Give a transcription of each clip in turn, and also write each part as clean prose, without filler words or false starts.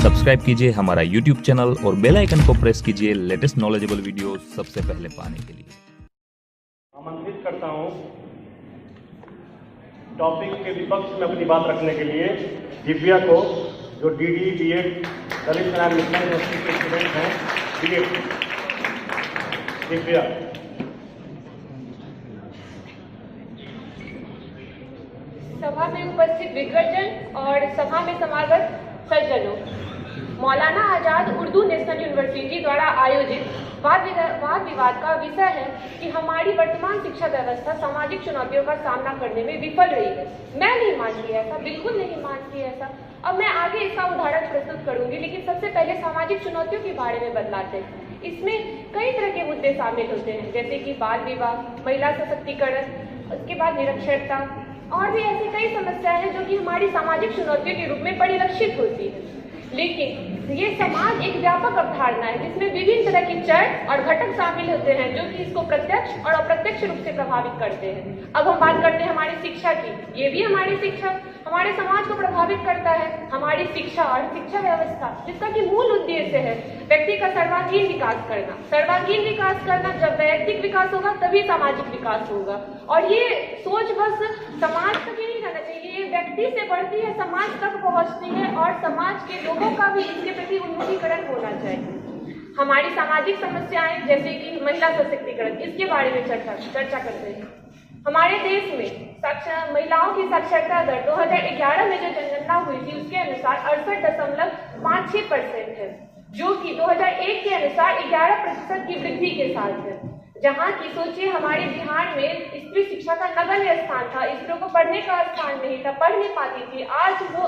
Subscribe कीजिए हमारा YouTube channel और बेल आइकन को प्रेस कीजिए लेटेस्ट नॉलेजेबल वीडियो सबसे पहले पाने के लिए। आमंत्रित करता हूं टॉपिक के विपक्ष में अपनी बात रखने के लिए दिव्या को, जो डीडी बीएड दलित कल्याण मिशन यूनिवर्सिटी के स्टूडेंट हैं। बीएड दिव्या। सभा में उपस्थित विद्वजन और सभा में समागत सज्जनों, मौलाना आजाद उर्दू नेशनल यूनिवर्सिटी द्वारा आयोजित वाद विवाद का विषय है कि हमारी वर्तमान शिक्षा व्यवस्था सामाजिक चुनौतियों का सामना करने में विफल रही है। मैं नहीं मानती ऐसा, बिल्कुल नहीं मानती ऐसा। अब मैं आगे इसका उदाहरण प्रस्तुत करूंगी, लेकिन सबसे पहले सामाजिक चुनौतियों के बारे में बतलाते हैं। इसमें कई तरह के मुद्दे शामिल होते हैं, जैसे कि बाल विवाह, महिला सशक्तिकरण, उसके बाद निरक्षरता और भी ऐसी कई समस्याएं हैं जो कि हमारी सामाजिक चुनौतियों के रूप में परिलक्षित होती है। लेकिन ये समाज एक व्यापक अवधारणा है जिसमें विभिन्न तरह के चर और घटक शामिल होते हैं जो कि इसको प्रत्यक्ष और अप्रत्यक्ष रूप से प्रभावित करते हैं। अब हम बात करते हैं हमारी शिक्षा की। ये भी हमारी शिक्षा हमारे समाज को प्रभावित करता है। हमारी शिक्षा और शिक्षा व्यवस्था, जिसका कि मूल उद्देश्य है व्यक्ति का सर्वांगीण विकास करना। सर्वांगीण विकास करना, जब वैयक्तिक विकास होगा तभी सामाजिक विकास होगा। और ये सोच बस समाज तक ही नहीं रहना चाहिए, ये व्यक्ति से बढ़ती है, समाज तक पहुंचती है और समाज के लोगों का भी इसके प्रति उन्मुखीकरण होना चाहिए। हमारी सामाजिक समस्याएं जैसे कि महिला सशक्तिकरण, इसके बारे में चर्चा करते हैं। हमारे देश में महिलाओं की साक्षरता दर 2011 में जो जनगणना हुई थी उसके अनुसार 68.56% है, जो कि 2001 के अनुसार 11% की वृद्धि के साथ है। जहाँ की सोचिए हमारे बिहार में स्त्री शिक्षा का नगण्य स्थान था, स्त्रियों को पढ़ने का स्थान नहीं था, पढ़ नहीं पाती थी। आज वो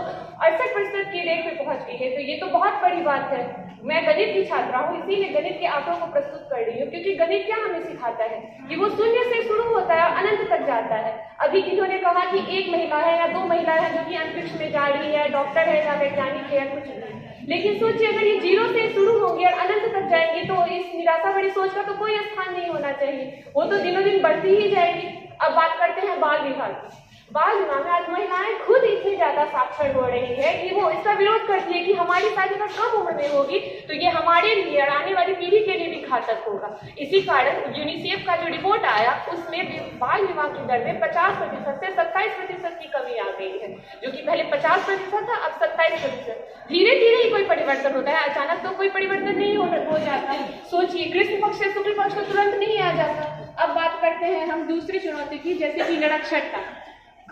68% की रेट पे पहुंच गई है, तो ये तो बहुत बड़ी बात है। मैं गणित की छात्रा हूँ, इसीलिए गणित के आंकड़ों को प्रस्तुत कर रही हूँ, क्योंकि गणित क्या हमें सिखाता है कि वो शून्य से शुरू होता है और अनंत तक जाता है। अभी किन्होंने कहा कि एक महिला है या दो महिला है जो कि अंतरिक्ष में जा रही है, डॉक्टर है या वैज्ञानिक है या कुछ नहीं। लेकिन सोचिए अगर ये जीरो से शुरू होंगे और अनंत तक जाएंगे तो इस निराशा भरी सोच का तो कोई स्थान नहीं होना चाहिए, वो तो दिनों दिन बढ़ती ही जाएगी। अब बात करते हैं बाल विवाह की। बाल विवाह में आज महिलाएं खुद इतनी ज्यादा साक्षर हो रही है कि वो इसका विरोध करती है कि हमारी शादी का कम उम्र में होगी तो ये हमारे लिए और आने वाली पीढ़ी के लिए भी घातक होगा। इसी कारण यूनिसेफ का जो रिपोर्ट आया उसमें बाल विवाह की दर में 50% से 27% की कमी आ गई है, जो कि पहले 50% था, अब 27%। धीरे धीरे ही कोई परिवर्तन होता है, अचानक तो कोई परिवर्तन नहीं हो जाता। सोचिए कृष्ण पक्ष से शुक्ल पक्ष तो तुरंत नहीं आ जाता। अब बात करते हैं हम दूसरी चुनौती की, जैसे कि निरक्षरता।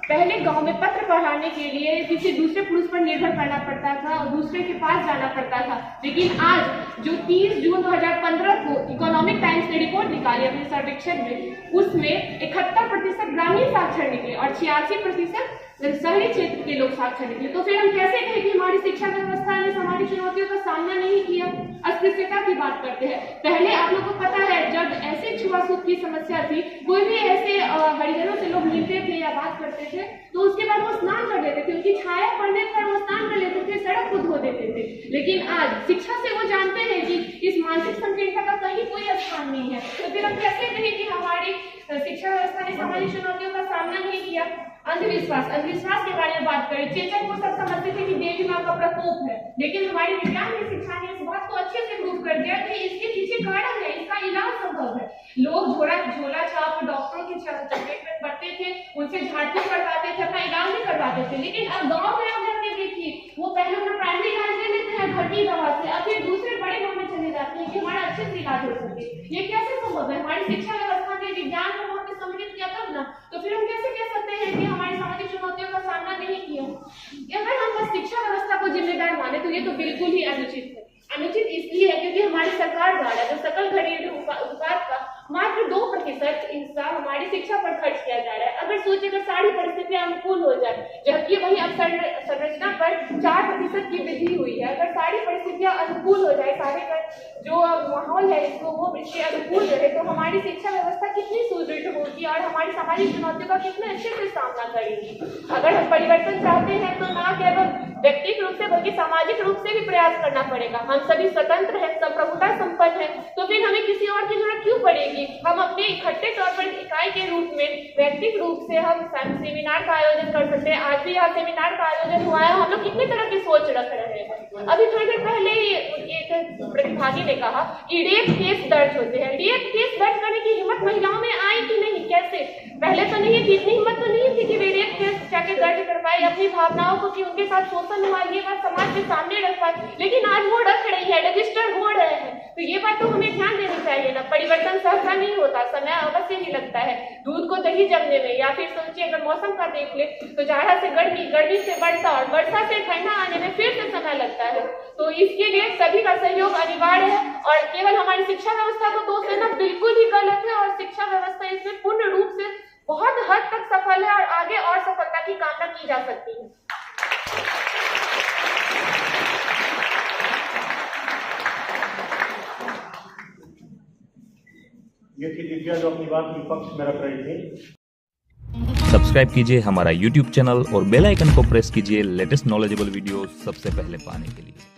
पहले गांव में पत्र पढ़ाने के लिए किसी दूसरे पुरुष पर निर्भर करना पड़ता था और दूसरे के पास जाना पड़ता था। लेकिन आज जो 30 जून 2015 को इकोनॉमिक टाइम्स ने रिपोर्ट निकाली अपने सर्वेक्षण में, उसमें 71% ग्रामीण साक्षर निकले और 86% शहरी क्षेत्र के लोग साक्षर निकले। तो फिर हम कैसे कहें कि हमारी शिक्षा व्यवस्था ने सामाजिक चुनौतियों का सामना नहीं किया। अस्पृश्यता की बात करते हैं। पहले आप लोगों को पता है जब ऐसे छुआछूत की समस्या थी, कोई भी ऐसे हरिजनों से लोग मिलते थे या बात करते थे तो उसके बाद वो स्नान कर लेते थे, उनकी छाया पड़ने पर वो स्नान कर लेते थे, सड़क को धो देते थे। लेकिन आज शिक्षा से वो जानते हैं कि इस मानसिक संकीर्णता का कहीं कोई स्थान नहीं है। तो फिर हम कैसे कहें कि हमारी शिक्षा व्यवस्था ने सामाजिक चुनौतियों का सामना नहीं किया। अंधविश्वास के बारे में बात करें, चेचक को सब समझते थे कि देवी माँ का प्रकोप है, लेकिन हमारी विज्ञान की शिक्षा ने इस बात को अच्छे से प्रूव कर दिया कि इसके पीछे कारण है, इसका इलाज संभव है। लोग झोला छाप डॉक्टरों की चपेट में पड़ते थे, उनसे झाड़फूक करवाते थे, अपना इलाज नहीं करवाते थे। लेकिन अब गाँव में आप जाके देखिए, वो पहले अपना प्राइमरी इलाज ले लेते हैं घर की दवा से, अब फिर दूसरे बड़े गाँव में चले जाते हैं कि हमारा अच्छे से इलाज हो सके। ये कैसे संभव है? हमारी शिक्षा व्यवस्था ने विज्ञान को बहुत सम्मिलित किया तब ना, तो फिर हम कैसे कह सकते हैं कि हमारी सामाजिक चुनौतियों का सामना नहीं किया? अगर हम बस शिक्षा व्यवस्था को जिम्मेदार माने तो ये तो बिल्कुल ही अनुचित है। अनुचित इसलिए है क्योंकि हमारी सरकार द्वारा जो सकल घरेलू उत्पाद का मात्र 2% हिस्सा हमारी शिक्षा पर खर्च किया जा रहा है। अगर सोचिए अगर सारी परिस्थितियां अनुकूल हो जाए, जबकि वही संरचना पर 4% की वृद्धि हुई है, अगर सारी परिस्थितियां अनुकूल हो जाए, सारे का जो माहौल है इसको वो इसके अनुकूल रहे, तो हमारी शिक्षा व्यवस्था कितनी सुदृढ़ होगी और हमारी सामाजिक चुनौतियों का कितने अच्छे से सामना करेगी। अगर हम परिवर्तन चाहते हैं तो ना केवल व्यक्तिगत रूप से बल्कि सामाजिक रूप से भी प्रयास करना पड़ेगा। हम सभी स्वतंत्र हैं, संप्रभुता संपन्न है, तो फिर हमें किसी और की जरूरत क्यों पड़ेगी? हम अपने इकट्ठे तौर पर इकाई के रूप में व्यक्तिगत रूप से हम सेमिनार का आयोजन कर सकते हैं। आज भी यहाँ सेमिनार का आयोजन हुआ है, हम लोग कितनी तरह की सोच रख रहे हैं। अभी थोड़ी देर पहले ही एक प्रतिभागी ने कहा कि रेप केस दर्ज होते हैं। रेप केस दर्ज करने की हिम्मत महिलाओं में आई कि नहीं, कैसे? पहले तो नहीं थी, इतनी हिम्मत तो नहीं थी कि वे रेप केस जाके दर्ज कर पाए, अपनी भावनाओं को कि उनके साथ शोषण हुआ ये बात समाज के सामने रख पाए। लेकिन आज वो रख रही है, रजिस्टर हो रहे हैं। तो ये बात तो हमें ध्यान देनी चाहिए ना। परिवर्तन सहसा नहीं होता, समय अवश्य ही लगता है। दूध को दही जमने में, या फिर सोचिए अगर मौसम का देख ले तो जाड़ा से गर्मी, गर्मी से वर्षा और वर्षा से ठंडा आने में फिर से समय लगता है। तो इसके लिए सभी का सहयोग अनिवार्य है और केवल हमारी शिक्षा व्यवस्था को दोष देना बिल्कुल ही गलत है। और शिक्षा व्यवस्था इसमें पूर्ण रूप से बहुत हद तक सफल है और आगे और सफलता की कामना की जा सकती है। ये थी दिव्या जो अपनी बात विपक्ष में रख रही थी। सब्सक्राइब कीजिए हमारा YouTube चैनल और बेल आइकन को प्रेस कीजिए लेटेस्ट नॉलेजेबल वीडियो सबसे पहले पाने के लिए।